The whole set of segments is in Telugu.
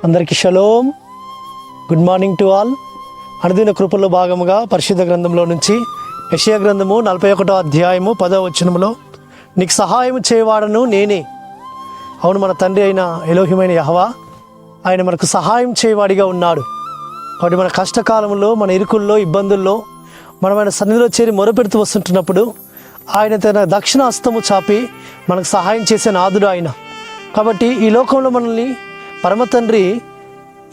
అందరికీ shalom. Good morning to all. అనుదిన కృపల్లో భాగముగా పరిశుద్ధ గ్రంథంలో నుంచి యెషయా గ్రంథము 41వ అధ్యాయము 10వ వచనములో, నీకు సహాయం చేయవాడను నేనే. అవును, మన తండ్రి అయిన ఎలోహిమైన యెహోవా ఆయన మనకు సహాయం చేయవాడిగా ఉన్నాడు. కాబట్టి మన కష్టకాలంలో, మన ఇరుకుల్లో, ఇబ్బందుల్లో మనం ఆయన సన్నిధిలో చేరి మొరపెడుతూ వస్తుంటున్నప్పుడు ఆయన తన దక్షిణ హస్తము చాపి మనకు సహాయం చేసే నాథుడు ఆయన. కాబట్టి ఈ లోకంలో మనల్ని పరమ తండ్రి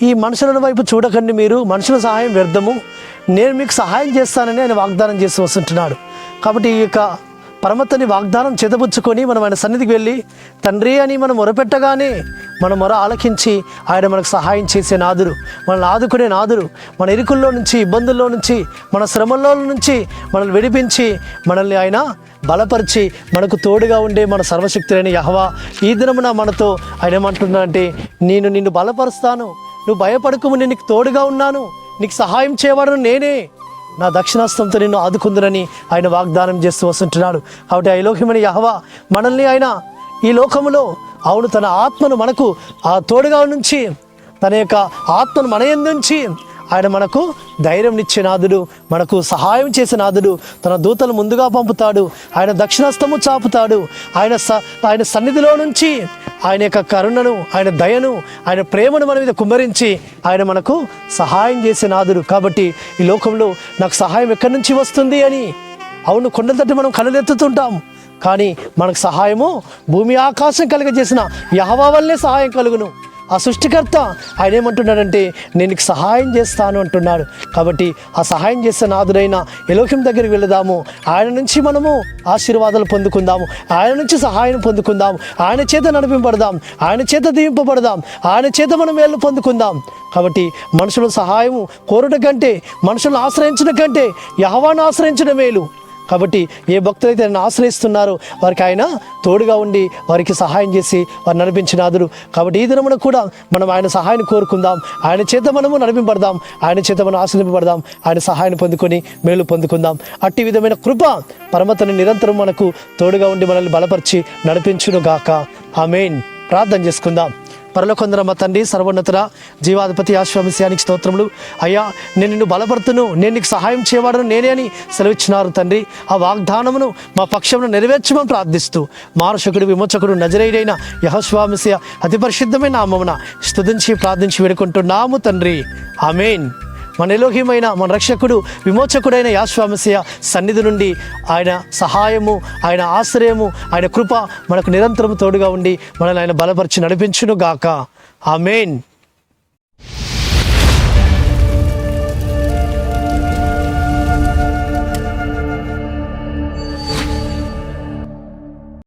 ఈ మనుషుల వైపు చూడకండి, మీరు మనుషుల సహాయం వ్యర్థము, నేను మీకు సహాయం చేస్తానని ఆయన వాగ్దానం చేసి వస్తుంటున్నాడు. కాబట్టి ఈ యొక్క పరమ తండ్రి వాగ్దానం చేతపుచ్చుకొని మనం ఆయన సన్నిధికి వెళ్ళి తండ్రి అని మనం మొరపెట్టగానే మన మొర ఆలకించి ఆయన మనకు సహాయం చేసే నాదుడు, మనల్ని ఆదుకునే నాదుడు. మన ఇరుకుల్లో నుంచి, ఇబ్బందుల్లో నుంచి, మన శ్రమల్లో నుంచి మనల్ని విడిపించి మనల్ని ఆయన బలపరిచి మనకు తోడుగా ఉండే మన సర్వశక్తులైన యెహోవా ఈ దినమున మనతో ఆయన ఏమంటున్నాడంటే, నేను నిన్ను బలపరుస్తాను, నువ్వు భయపడకము, నేను నీకు తోడుగా ఉన్నాను, నీకు సహాయం చేయవాడను నేనే, నా దక్షిణాస్తంతో నిన్ను ఆదుకుందునని ఆయన వాగ్దానం చేస్తూ వస్తుంటున్నాడు. కాబట్టి ఆ ఎలోహిమైన యెహోవా మనల్ని ఆయన ఈ లోకములో అవును తన ఆత్మను మనకు ఆ తోడుగా నుంచి, తన యొక్క ఆత్మను మన యందుంచి ఆయన మనకు ధైర్యం ఇచ్చే నాథుడు, మనకు సహాయం చేసే నాథుడు. తన దూతలు ముందుగా పంపుతాడు, ఆయన దక్షిణాస్తము చాపుతాడు. ఆయన సన్నిధిలో నుంచి ఆయన యొక్క కరుణను, ఆయన దయను, ఆయన ప్రేమను మన మీద కుమ్మరించి ఆయన మనకు సహాయం చేసే నాథుడు. కాబట్టి ఈ లోకంలో నాకు సహాయం ఎక్కడి నుంచి వస్తుంది అని అవును కొండల తట్టి మనం కళ్ళెత్తుతుంటాం, కానీ మనకు సహాయము భూమి ఆకాశం కలుగజేసిన యెహోవా వల్లే సహాయం కలుగును. ఆ సృష్టికర్త ఆయన ఏమంటున్నాడంటే, నేను నీకు సహాయం చేస్తాను అంటున్నాడు. కాబట్టి ఆ సహాయం చేసే నాథుడైన ఎలోహిం దగ్గరికి వెళదాము, ఆయన నుంచి మనము ఆశీర్వాదాలు పొందుకుందాము, ఆయన నుంచి సహాయం పొందుకుందాం, ఆయన చేత నడిపింపబడదాం, ఆయన చేత దీవింపబడదాం, ఆయన చేత మనం మేలు పొందుకుందాం. కాబట్టి మనుషుల సహాయము కోరుట కంటే, మనుషులను ఆశ్రయించడం కంటే యెహోవాను ఆశ్రయించడం మేలు. కాబట్టి ఏ భక్తులైతే ఆయన ఆశ్రయిస్తున్నారో వారికి ఆయన తోడుగా ఉండి వారికి సహాయం చేసి వారు నడిపించినాదురు. కాబట్టి ఈ దినమున కూడా మనం ఆయన సహాయాన్ని కోరుకుందాం, ఆయన చేత మనము నడిపింపబడదాం, ఆయన చేత మనం ఆశ్రయింపబడదాం, ఆయన సహాయాన్ని పొందుకొని మేలు పొందుకుందాం. అట్టి విధమైన కృప పరమతని నిరంతరం మనకు తోడుగా ఉండి మనల్ని బలపరిచి నడిపించును గాక. ఆమేన్. ప్రార్థన చేసుకుందాం. పరలోకందర మా తండ్రి, సర్వోన్నతుడ, జీవాధిపతి ఆశ్వామిస్యానికి స్తోత్రములు. అయ్యా, నేను నిన్ను బలపడుతును, నేను నీకు సహాయం చేయవాడను నేనే అని సెలవిచ్చినారు తండ్రి. ఆ వాగ్దానమును మా పక్షమును నెరవేర్చమని ప్రార్థిస్తూ మానశకుడు, విమోచకుడు, నజరేయుడైన యెహోషువ అతి పరిశుద్ధమైన నామమున స్తుతించి ప్రార్థించి వేడుకుంటున్నాము తండ్రి. ఆమేన్. మన ఎలోహిమైన, మన రక్షకుడు, విమోచకుడైన యెహోషువ సన్నిధి నుండి ఆయన సహాయము, ఆయన ఆశ్రయము, ఆయన కృప మనకు నిరంతరం తోడుగా ఉండి మనల్ని ఆయన బలపరిచి నడిపించును గాక. ఆమేన్.